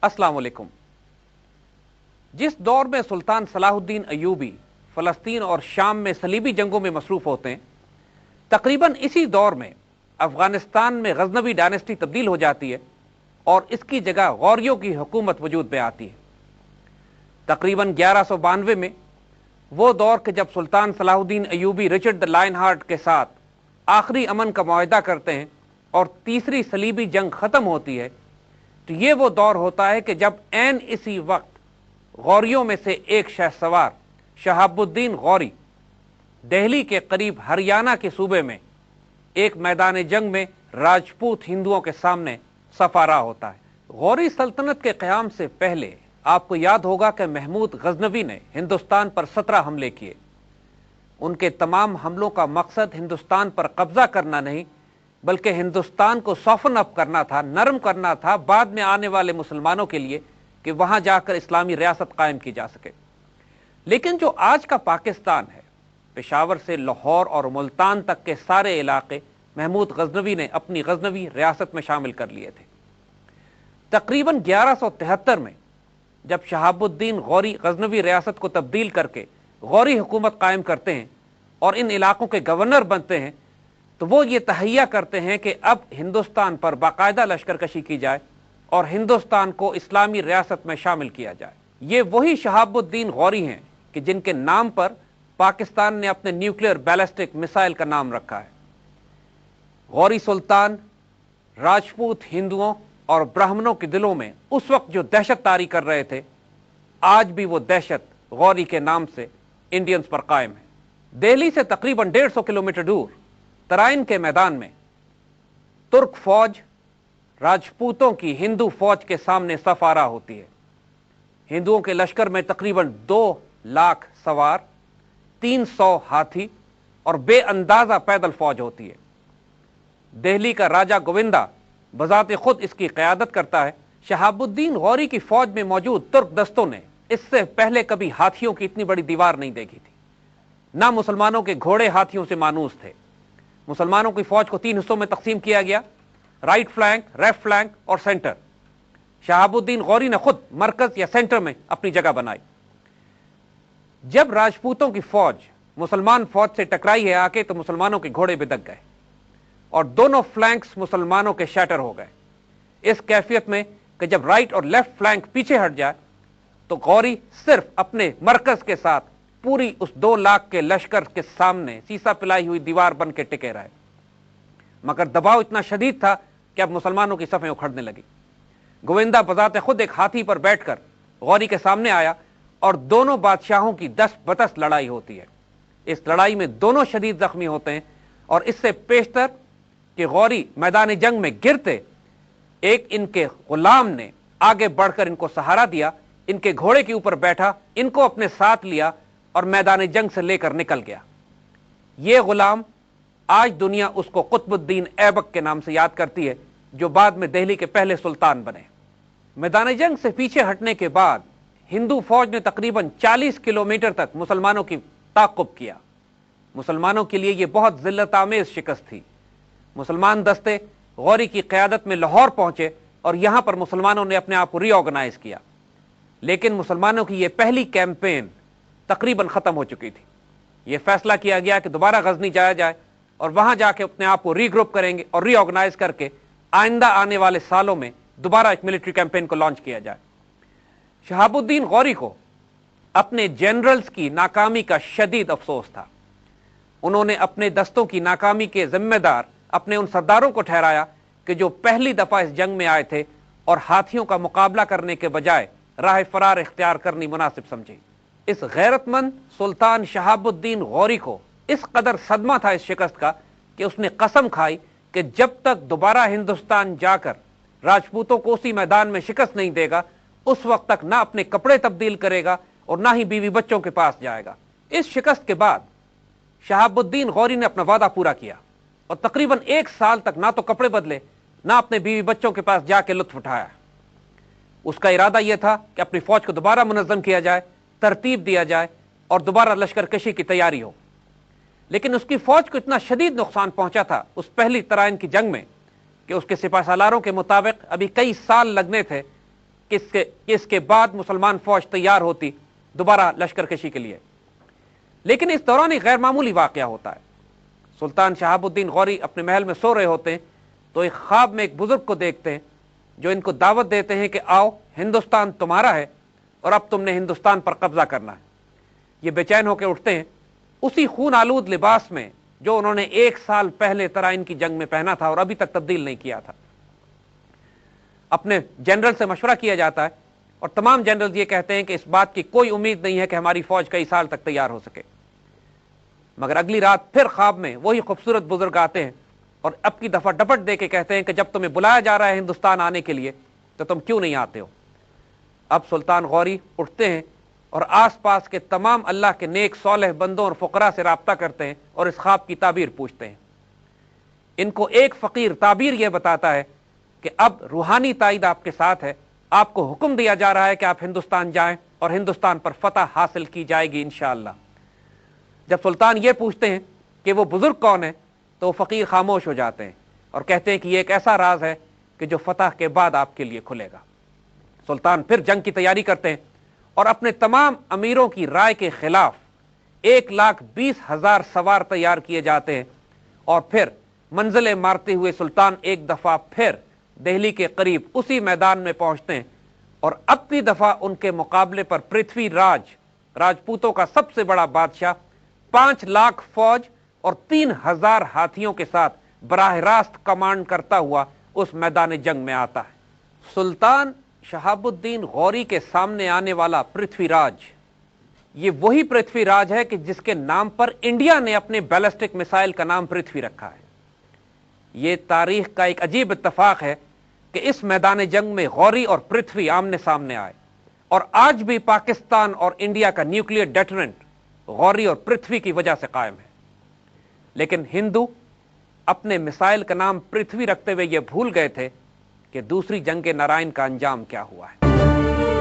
السلام علیکم۔ جس دور میں سلطان صلاح الدین ایوبی فلسطین اور شام میں صلیبی جنگوں میں مصروف ہوتے ہیں، تقریباً اسی دور میں افغانستان میں غزنوی ڈائنسٹی تبدیل ہو جاتی ہے اور اس کی جگہ غوریوں کی حکومت وجود میں آتی ہے۔ تقریباً 1192 میں وہ دور کہ جب سلطان صلاح الدین ایوبی رچرڈ دا لائن ہارٹ کے ساتھ آخری امن کا معاہدہ کرتے ہیں اور تیسری صلیبی جنگ ختم ہوتی ہے، تو یہ وہ دور ہوتا ہے کہ جب عین اسی وقت غوریوں میں سے ایک شہ سوار شہاب الدین غوری دہلی کے قریب ہریانہ کے صوبے میں ایک میدان جنگ میں راجپوت ہندوؤں کے سامنے صف آرا ہوتا ہے۔ غوری سلطنت کے قیام سے پہلے آپ کو یاد ہوگا کہ محمود غزنوی نے ہندوستان پر 17 حملے کیے۔ ان کے تمام حملوں کا مقصد ہندوستان پر قبضہ کرنا نہیں، بلکہ ہندوستان کو سافن اپ کرنا تھا، نرم کرنا تھا بعد میں آنے والے مسلمانوں کے لیے کہ وہاں جا کر اسلامی ریاست قائم کی جا سکے۔ لیکن جو آج کا پاکستان ہے، پشاور سے لاہور اور ملتان تک کے سارے علاقے محمود غزنوی نے اپنی غزنوی ریاست میں شامل کر لیے تھے۔ تقریباً 1173 میں جب شہاب الدین غوری غزنوی ریاست کو تبدیل کر کے غوری حکومت قائم کرتے ہیں اور ان علاقوں کے گورنر بنتے ہیں، تو وہ یہ تہیہ کرتے ہیں کہ اب ہندوستان پر باقاعدہ لشکر کشی کی جائے اور ہندوستان کو اسلامی ریاست میں شامل کیا جائے۔ یہ وہی شہاب الدین غوری ہیں کہ جن کے نام پر پاکستان نے اپنے نیوکلیئر بیلسٹک میسائل کا نام رکھا ہے۔ غوری سلطان راجپوت ہندوؤں اور برہمنوں کے دلوں میں اس وقت جو دہشت طاری کر رہے تھے، آج بھی وہ دہشت غوری کے نام سے انڈینز پر قائم ہے۔ دہلی سے تقریباً 150 کلومیٹر دور ترائن کے میدان میں ترک فوج راجپوتوں کی ہندو فوج کے سامنے صف آرا ہوتی ہے۔ ہندوؤں کے لشکر میں تقریباً 2 لاکھ سوار، 300 ہاتھی اور بے اندازہ پیدل فوج ہوتی ہے۔ دہلی کا راجہ گووندا بذات خود اس کی قیادت کرتا ہے۔ شہاب الدین غوری کی فوج میں موجود ترک دستوں نے اس سے پہلے کبھی ہاتھیوں کی اتنی بڑی دیوار نہیں دیکھی تھی، نہ مسلمانوں کے گھوڑے ہاتھیوں سے مانوس تھے۔ مسلمانوں کی فوج کو 3 حصوں میں تقسیم کیا گیا، رائٹ فلینک، لیفٹ فلینک اور سینٹر۔ شہاب الدین غوری نے خود مرکز یا سینٹر میں اپنی جگہ بنائی۔ جب راجپوتوں کی فوج مسلمان فوج سے ٹکرائی ہے آ کے، تو مسلمانوں کے گھوڑے بدک گئے اور دونوں فلینکس مسلمانوں کے شیٹر ہو گئے۔ اس کیفیت میں کہ جب رائٹ اور لیفٹ فلینک پیچھے ہٹ جائے تو غوری صرف اپنے مرکز کے ساتھ پوری اس 2 لاکھ کے لشکر کے سامنے سیسا پلائی ہوئی دیوار بن کے ٹکے رہے، مگر دباؤ اتنا شدید تھا کہ اب مسلمانوں کی صفیں اکھڑنے لگی۔ گووندا بذات خود ایک ہاتھی پر بیٹھ کر غوری کے سامنے آیا اور دونوں بادشاہوں کی 10 بتس لڑائی ہوتی ہے۔ اس لڑائی میں دونوں شدید زخمی ہوتے ہیں، اور اس سے پیشتر کہ غوری میدان جنگ میں گرتے، ایک ان کے غلام نے آگے بڑھ کر ان کو سہارا دیا، ان کے گھوڑے کے اوپر بیٹھا، ان کو اپنے ساتھ لیا اور میدان جنگ سے لے کر نکل گیا۔ یہ غلام آج دنیا اس کو قطب الدین ایبک کے نام سے یاد کرتی ہے، جو بعد میں دہلی کے پہلے سلطان بنے۔ میدان جنگ سے پیچھے ہٹنے کے بعد ہندو فوج نے تقریباً 40 کلومیٹر تک مسلمانوں کی تعقب کیا۔ مسلمانوں کے لیے یہ بہت ذلت آمیز شکست تھی۔ مسلمان دستے غوری کی قیادت میں لاہور پہنچے اور یہاں پر مسلمانوں نے اپنے آپ کو ری آرگنائز کیا، لیکن مسلمانوں کی یہ پہلی کیمپین تقریباً ختم ہو چکی تھی۔ یہ فیصلہ کیا گیا کہ دوبارہ غزنی جایا جائے اور وہاں جا کے اپنے آپ کو ری گروپ کریں گے اور ری آرگنائز کر کے آئندہ آنے والے سالوں میں دوبارہ ایک ملٹری کیمپین کو لانچ کیا جائے۔ شہاب الدین غوری کو اپنے جنرلز کی ناکامی کا شدید افسوس تھا۔ انہوں نے اپنے دستوں کی ناکامی کے ذمہ دار اپنے ان سرداروں کو ٹھہرایا کہ جو پہلی دفعہ اس جنگ میں آئے تھے اور ہاتھیوں کا مقابلہ کرنے کے بجائے راہ فرار اختیار کرنی مناسب سمجھی۔ اس غیرت مند سلطان شہاب الدین غوری کو اس قدر صدمہ تھا اس شکست کا کہ اس نے قسم کھائی کہ جب تک دوبارہ ہندوستان جا کر راجپوتوں کو اسی میدان میں شکست نہیں دے گا، اس وقت تک نہ اپنے کپڑے تبدیل کرے گا اور نہ ہی بیوی بچوں کے پاس جائے گا۔ اس شکست کے بعد شہاب الدین غوری نے اپنا وعدہ پورا کیا اور تقریباً 1 سال تک نہ تو کپڑے بدلے، نہ اپنے بیوی بچوں کے پاس جا کے لطف اٹھایا۔ اس کا ارادہ یہ تھا کہ اپنی فوج کو دوبارہ منظم کیا جائے، ترتیب دیا جائے اور دوبارہ لشکر کشی کی تیاری ہو۔ لیکن اس کی فوج کو اتنا شدید نقصان پہنچا تھا اس پہلی ترائن کی جنگ میں کہ اس کے سپہ سالاروں کے مطابق ابھی کئی سال لگنے تھے کہ اس کے بعد مسلمان فوج تیار ہوتی دوبارہ لشکر کشی کے لیے۔ لیکن اس دوران ایک غیر معمولی واقعہ ہوتا ہے۔ سلطان شہاب الدین غوری اپنے محل میں سو رہے ہوتے ہیں تو ایک خواب میں ایک بزرگ کو دیکھتے ہیں جو ان کو دعوت دیتے ہیں کہ آؤ، ہندوستان تمہارا ہے اور اب تم نے ہندوستان پر قبضہ کرنا ہے۔ یہ بے چین ہو کے اٹھتے ہیں اسی خون آلود لباس میں جو انہوں نے 1 سال پہلے ترائن کی جنگ میں پہنا تھا اور ابھی تک تبدیل نہیں کیا تھا۔ اپنے جنرل سے مشورہ کیا جاتا ہے اور تمام جنرل یہ کہتے ہیں کہ اس بات کی کوئی امید نہیں ہے کہ ہماری فوج کئی سال تک تیار ہو سکے۔ مگر اگلی رات پھر خواب میں وہی خوبصورت بزرگ آتے ہیں اور اب کی دفعہ ڈپٹ دے کے کہتے ہیں کہ جب تمہیں بلایا جا رہا ہے ہندوستان آنے کے لیے تو تم کیوں نہیں آتے ہو؟ اب سلطان غوری اٹھتے ہیں اور آس پاس کے تمام اللہ کے نیک صالح بندوں اور فقراء سے رابطہ کرتے ہیں اور اس خواب کی تعبیر پوچھتے ہیں۔ ان کو ایک فقیر تعبیر یہ بتاتا ہے کہ اب روحانی تائید آپ کے ساتھ ہے، آپ کو حکم دیا جا رہا ہے کہ آپ ہندوستان جائیں اور ہندوستان پر فتح حاصل کی جائے گی انشاءاللہ۔ جب سلطان یہ پوچھتے ہیں کہ وہ بزرگ کون ہے تو وہ فقیر خاموش ہو جاتے ہیں اور کہتے ہیں کہ یہ ایک ایسا راز ہے کہ جو فتح کے بعد آپ کے لیے کھلے گا۔ سلطان پھر جنگ کی تیاری کرتے ہیں اور اپنے تمام امیروں کی رائے کے خلاف 1,20,000 سوار تیار کیے جاتے ہیں اور پھر منزلیں مارتے ہوئے سلطان ایک دفعہ پھر دہلی کے قریب اسی میدان میں پہنچتے ہیں اور اب کی دفعہ ان کے مقابلے پر پرتھوی راج، راجپوتوں کا سب سے بڑا بادشاہ 5 لاکھ فوج اور 3,000 ہاتھیوں کے ساتھ براہ راست کمانڈ کرتا ہوا اس میدان جنگ میں آتا ہے۔ سلطان شہاب الدین غوری کے سامنے آنے والا پرتھوی راج یہ وہی پرتھوی راج ہے کہ جس کے نام پر انڈیا نے اپنے بیلسٹک میسائل کا نام پرتھوی رکھا ہے۔ یہ تاریخ کا ایک عجیب اتفاق ہے کہ اس میدان جنگ میں غوری اور پرتھوی آمنے سامنے آئے اور آج بھی پاکستان اور انڈیا کا نیوکلیئر ڈیٹرنٹ غوری اور پرتھوی کی وجہ سے قائم ہے۔ لیکن ہندو اپنے میسائل کا نام پرتھوی رکھتے ہوئے یہ بھول گئے تھے کہ دوسری جنگ نارائن کا انجام کیا ہوا ہے۔